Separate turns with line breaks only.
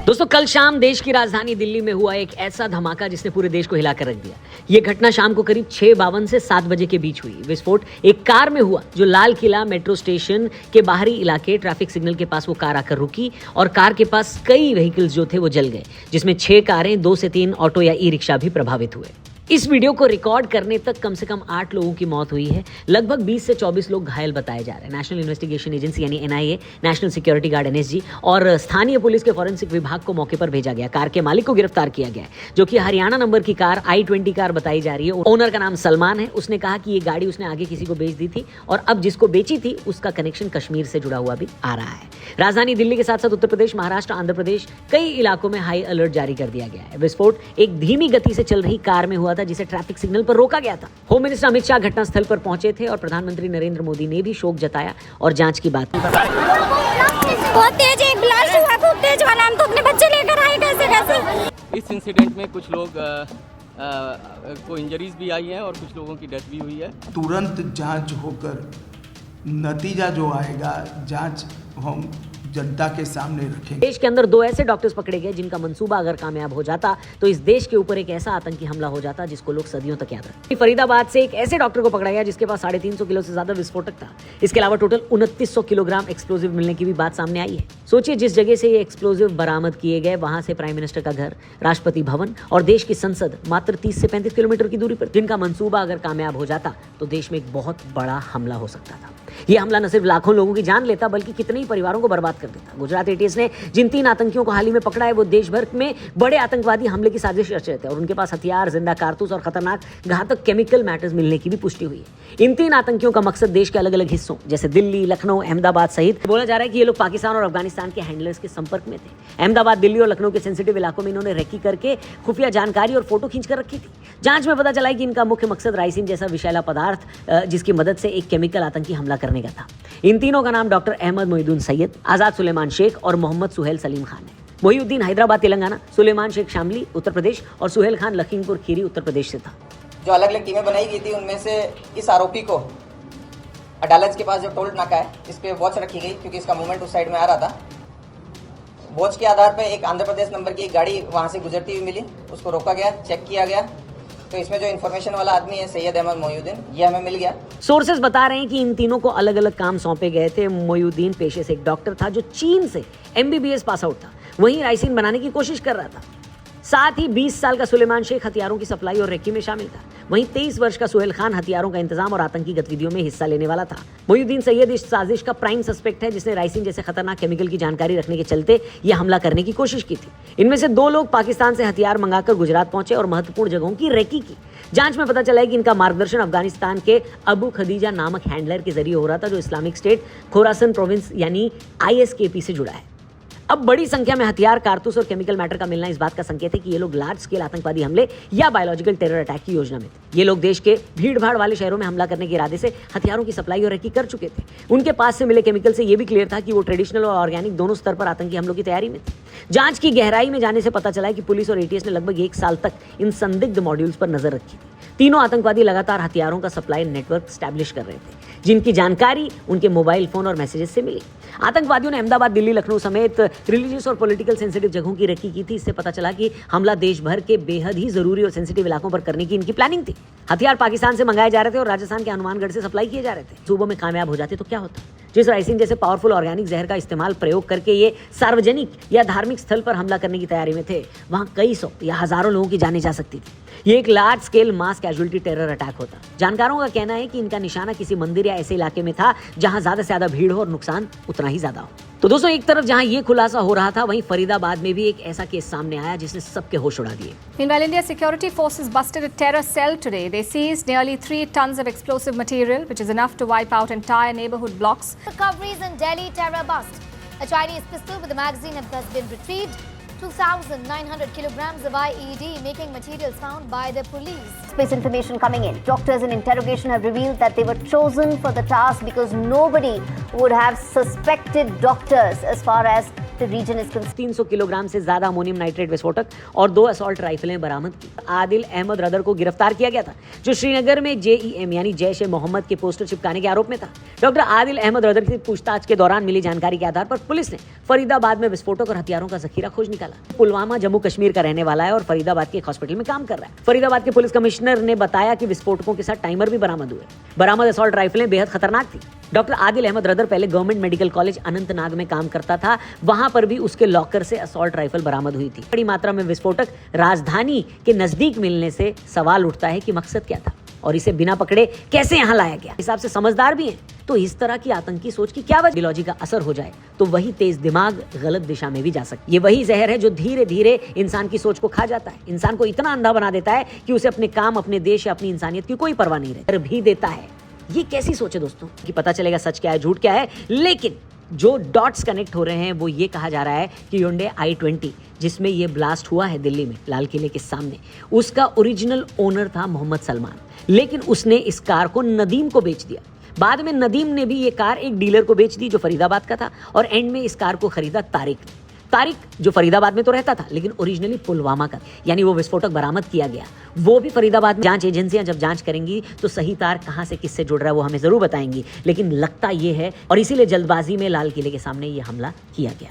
दोस्तों कल शाम देश की राजधानी दिल्ली में हुआ एक ऐसा धमाका जिसने पूरे देश को हिलाकर रख दिया। ये घटना शाम को करीब 6:52 से 7 बजे के बीच हुई। विस्फोट एक कार में हुआ जो लाल किला मेट्रो स्टेशन के बाहरी इलाके ट्रैफिक सिग्नल के पास वो कार आकर रुकी और कार के पास कई व्हीकल्स जो थे वो जल गए, जिसमें 6 कारें, 2 से 3 ऑटो या ई रिक्शा भी प्रभावित हुए। इस वीडियो को रिकॉर्ड करने तक कम से कम 8 लोगों की मौत हुई है। लगभग 20 से 24 लोग घायल बताए जा रहे हैं। नेशनल इन्वेस्टिगेशन एजेंसी यानी NIA, national security guard NSG और स्थानीय पुलिस के फॉरेंसिक विभाग को मौके पर भेजा गया। कार के मालिक को गिरफ्तार किया गया है, जो कि हरियाणा नंबर की कार i20 कार बताई जा रही है। ओनर का नाम सलमान है। उसने कहा कि ये गाड़ी उसने आगे किसी को बेच दी थी और अब जिसको बेची थी उसका कनेक्शन कश्मीर से जुड़ा हुआ भी आ रहा है। राजधानी दिल्ली के साथ साथ उत्तर प्रदेश, महाराष्ट्र, आंध्र प्रदेश कई इलाकों में हाई अलर्ट जारी कर दिया गया है। विस्फोट एक धीमी गति से चल रही कार में हुआ था जिसे ट्रैफिक सिग्नल पर रोका गया था। होम मिनिस्टर अमित शाह घटनास्थल पर पहुंचे थे और प्रधानमंत्री नरेंद्र मोदी ने भी शोक जताया और जांच की बात की।
बहुत तेज एक ब्लास्ट हुआ, खूब तेज वाला। हम तो अपने बच्चे लेकर आए कैसे।
इस इंसिडेंट में कुछ लोग को इंजरीज भी आई हैं और कुछ लोगों की डेथ भी हुई है।
तुरंत जांच होकर नतीजा जो आएगा, जांच हम जनता के सामने रखेंगे।
देश के अंदर 2 ऐसे डॉक्टर्स पकड़े गए जिनका मंसूबा अगर कामयाब हो जाता तो इस देश के ऊपर एक ऐसा आतंकी हमला हो जाता जिसको लोग सदियों तक याद रखते। फरीदाबाद से एक ऐसे डॉक्टर को पकड़ा गया जिसके पास 350 किलो से ज्यादा विस्फोटक था। इसके अलावा टोटल 2900 किलोग्राम एक्सप्लोजिव मिलने की भी बात सामने आई है। सोचिए, जिस जगह से ये एक्सप्लोजिव बरामद किए गए वहां से प्राइम मिनिस्टर का घर, राष्ट्रपति भवन और देश की संसद मात्र 30 से 35 किलोमीटर की दूरी पर, जिनका मंसूबा अगर कामयाब हो जाता तो देश में एक बहुत बड़ा हमला हो सकता था। यह हमला न सिर्फ लाखों लोगों की जान लेता बल्कि कितने ही परिवारों को बर्बाद कर देता। गुजरात एटीएस ने जिन 3 आतंकियों को हाल ही में पकड़ा है वो देश भर में बड़े आतंकवादी हमले की साजिश रच रहे थे और उनके पास हथियार, जिंदा कारतूस और खतरनाक घातक केमिकल मैटर्स मिलने की भी पुष्टि हुई है। इन 3 आतंकियों का मकसद देश के अलग अलग हिस्सों जैसे दिल्ली, लखनऊ, अहमदाबाद सहित बोला जा रहा है कि ये लोग पाकिस्तान और अफगानिस्तान के हैंडलर्स के संपर्क में थे। अहमदाबाद, दिल्ली और लखनऊ के सेंसिटिव इलाकों में इन्होंने रेकी करके खुफिया जानकारी और फोटो खींचकर रखी थी। जांच में पता चला कि इनका मुख्य मकसद राइसिन जैसा विषैला पदार्थ जिसकी मदद से एक केमिकल आतंकी हमला करने का था। इन तीनों का नाम डॉक्टर अहमद मोहिउद्दीन सैयद, आजाद सुलेमान शेख और मोहम्मद सुहेल सलीम खान है। मोहिउद्दीन हैदराबाद तेलंगाना, सुलेमान शेख शामली उत्तर प्रदेश और सुहेल खान लखीमपुर खीरी उत्तर प्रदेश से था।
जो अलग अलग टीमें बनाई गई थी उनमें से इस आरोपी को अडालज के पास जो टोल नाका है इस पे वॉच रखी गई क्योंकि इसका मूवमेंट उस साइड में आ रहा था। वॉच के आधार पर एक आंध्र प्रदेश नंबर की एक गाड़ी वहां से गुजरती हुई मिली, उसको रोका गया, चेक किया गया तो इसमें जो इन्फॉर्मेशन वाला आदमी है सैयद अहमद मोहिउद्दीन, ये हमें मिल गया।
सोर्सेज बता रहे हैं कि इन तीनों को अलग अलग काम सौंपे गए थे। मोहिउद्दीन पेशे से एक डॉक्टर था जो चीन से MBBS पास आउट था, वहीं राइसिन बनाने की कोशिश कर रहा था। साथ ही 20 साल का सुलेमान शेख हथियारों की सप्लाई और रेकी में शामिल था। वहीं 23 वर्ष का सुहेल खान हथियारों का इंतजाम और आतंकी गतिविधियों में हिस्सा लेने वाला था। मोहिउद्दीन सैयद इस साजिश का प्राइम सस्पेक्ट है जिसने राइसिन जैसे खतरनाक केमिकल की जानकारी रखने के चलते यह हमला करने की कोशिश की थी। इनमें से 2 लोग पाकिस्तान से हथियार मंगाकर गुजरात पहुंचे और महत्वपूर्ण जगहों की रेकी की। जांच में पता चला है कि इनका मार्गदर्शन अफगानिस्तान के अबू खदीजा नामक हैंडलर के जरिए हो रहा था जो इस्लामिक स्टेट खोरासन प्रोविंस यानी ISKP से जुड़ा है। अब बड़ी संख्या में हथियार, कारतूस और केमिकल मैटर का मिलना इस बात का संकेत है कि ये लोग लार्ज स्केल आतंकवादी हमले या बायोलॉजिकल टेरर अटैक की योजना में थे। ये लोग देश के भीड़-भाड़ वाले शहरों में हमला करने के इरादे से हथियारों की सप्लाई और रेकी कर चुके थे। उनके पास से मिले केमिकल से यह भी क्लियर था कि वो ट्रेडिशनल और ऑर्गेनिक दोनों स्तर पर आतंकी हमलों की तैयारी में थे। जांच की गहराई में जाने से पता चला है कि पुलिस और ATS ने लगभग 1 साल तक इन संदिग्ध मॉड्यूल्स पर नजर रखी थी। तीनों आतंकवादी लगातार हथियारों का सप्लाई नेटवर्क स्टैब्लिश कर रहे थे जिनकी जानकारी उनके मोबाइल फोन और मैसेजेस से मिली। आतंकवादियों ने अहमदाबाद, दिल्ली, लखनऊ समेत रिलीजियस और पॉलिटिकल सेंसिटिव जगहों की रेकी की थी। इससे पता चला कि हमला देश भर के बेहद ही जरूरी और सेंसिटिव इलाकों पर करने की इनकी प्लानिंग थी। हथियार पाकिस्तान से मंगाए जा रहे थे और राजस्थान के हनुमानगढ़ से सप्लाई किए जा रहे थे। सूबों में कामयाब हो जाते तो क्या होता। जिस राइसिन जैसे पावरफुल ऑर्गेनिक जहर का इस्तेमाल प्रयोग करके ये सार्वजनिक या धार्मिक स्थल पर हमला करने की तैयारी में थे, वहां कई सौ या हजारों लोगों की जानें जा सकती थी। ये एक लार्ज स्केल मास कैजुअलिटी टेरर अटैक होता। जानकारों का कहना है कि इनका निशाना किसी मंदिर या ऐसे इलाके में था जहां ज्यादा से ज्यादा भीड़ हो और नुकसान उतना ही ज्यादा हो। तो दोस्तों, एक तरफ जहां ये खुलासा हो रहा था वहीं फरीदाबाद में भी एक ऐसा केस सामने आया जिसने सबके होश उड़ा दिए।
Meanwhile, India security forces busted a terror cell today. They seized nearly 3 tons of explosive material, which is enough to wipe out entire neighborhood blocks.
Recoveries in Delhi terror bust. A Chinese pistol with a magazine has been retrieved. 2,900 kilograms of IED making materials found by the police.
Space information coming in. Doctors in interrogation have revealed that they were chosen for the task because nobody would have suspected doctors as far as The region is concerned.
300 kilogram से ज्यादा ammonium nitrate विस्फोटक और 2 assault राइफलें बरामद की। Adil Ahmad rather को गिरफ्तार किया गया था, जो श्रीनगर में JEM यानी जैश ए मोहम्मद के पोस्टर चिपकाने के आरोप में था। डॉक्टर आदिल अहमद रदर की पूछताछ के दौरान मिली जानकारी के आधार पर पुलिस ने फरीदाबाद में विस्फोटक और हथियारों का जखीरा खोज निकाला। पुलवामा जम्मू कश्मीर का रहने वाला है और फरीदाबाद के एक हॉस्पिटल में काम कर रहा है। फरीदाबाद के पुलिस कमिश्नर ने बताया कि विस्फोटकों के साथ टाइमर भी बरामद हुए। बरामद असॉल्ट राइफलें बेहद खतरनाक थी। डॉक्टर आदिल अहमद रदर पहले गवर्नमेंट मेडिकल कॉलेज अनंतनाग में काम करता था, वहां पर भी उसके लॉकर से असॉल्ट राइफल बरामद हुई थी। बड़ी मात्रा में विस्फोटक राजधानी के नजदीक मिलने से सवाल उठता है कि मकसद क्या था और इसे बिना पकड़े कैसे यहाँ लाया गया। हिसाब से समझदार भी हैं, तो इस तरह की आतंकी सोच की क्या वजह? बायोलॉजी का असर हो जाए तो वही तेज दिमाग गलत दिशा में भी जा सकता है। ये वही जहर है जो धीरे धीरे इंसान की सोच को खा जाता है, इंसान को इतना अंधा बना देता है कि उसे अपने काम, अपने देश या अपनी इंसानियत की कोई परवाह नहीं रहती, भी देता है। ये कैसी सोच है दोस्तों कि पता चलेगा सच क्या है, झूठ क्या है। लेकिन जो डॉट्स कनेक्ट हो रहे हैं वो ये कहा जा रहा है कि Hyundai i20 जिसमें ये ब्लास्ट हुआ है दिल्ली में लाल किले के सामने, उसका ओरिजिनल ओनर था मोहम्मद सलमान, लेकिन उसने इस कार को नदीम को बेच दिया। बाद में नदीम ने भी ये कार एक डीलर को बेच दी जो फरीदाबाद का था, और एंड में इस कार को खरीदा तारिक ने। तारिक जो फरीदाबाद में तो रहता था लेकिन ओरिजिनली पुलवामा का, यानी वो विस्फोटक बरामद किया गया वो भी फरीदाबाद में। जांच एजेंसियां जब जांच करेंगी तो सही तार कहां से किससे जुड़ रहा है वो हमें जरूर बताएंगी, लेकिन लगता ये है और इसीलिए जल्दबाजी में लाल किले के सामने ये हमला किया गया।